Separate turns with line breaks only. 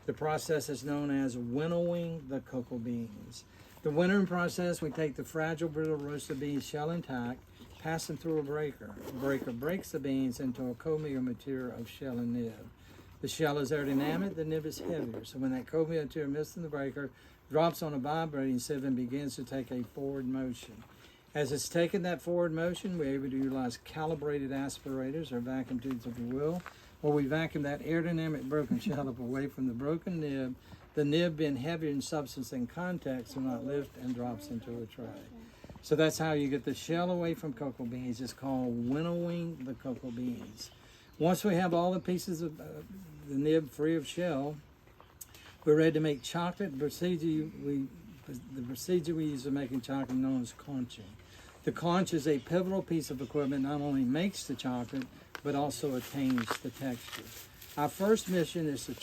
The process is known as winnowing the cocoa beans. The winnowing process, we take the fragile, brittle roasted beans shell intact, pass them through a breaker. The breaker breaks the beans into a co-meal material of shell and nib. The shell is aerodynamic, the nib is heavier. So when that co-meal material mixed in the breaker drops on a vibrating sieve and begins to take a forward motion. As it's taking that forward motion, we're able to utilize calibrated aspirators or vacuum tubes, if you will, where we vacuum that aerodynamic broken shell up away from the broken nib, the nib being heavier in substance and contact, so not lift and drops into a tray. So that's how you get the shell away from cocoa beans. It's called winnowing the cocoa beans. Once we have all the pieces of the nib free of shell, we're ready to make chocolate. The procedure we use for making chocolate is known as conching. The conch is a pivotal piece of equipment, not only makes the chocolate, but also attains the texture. Our first mission is to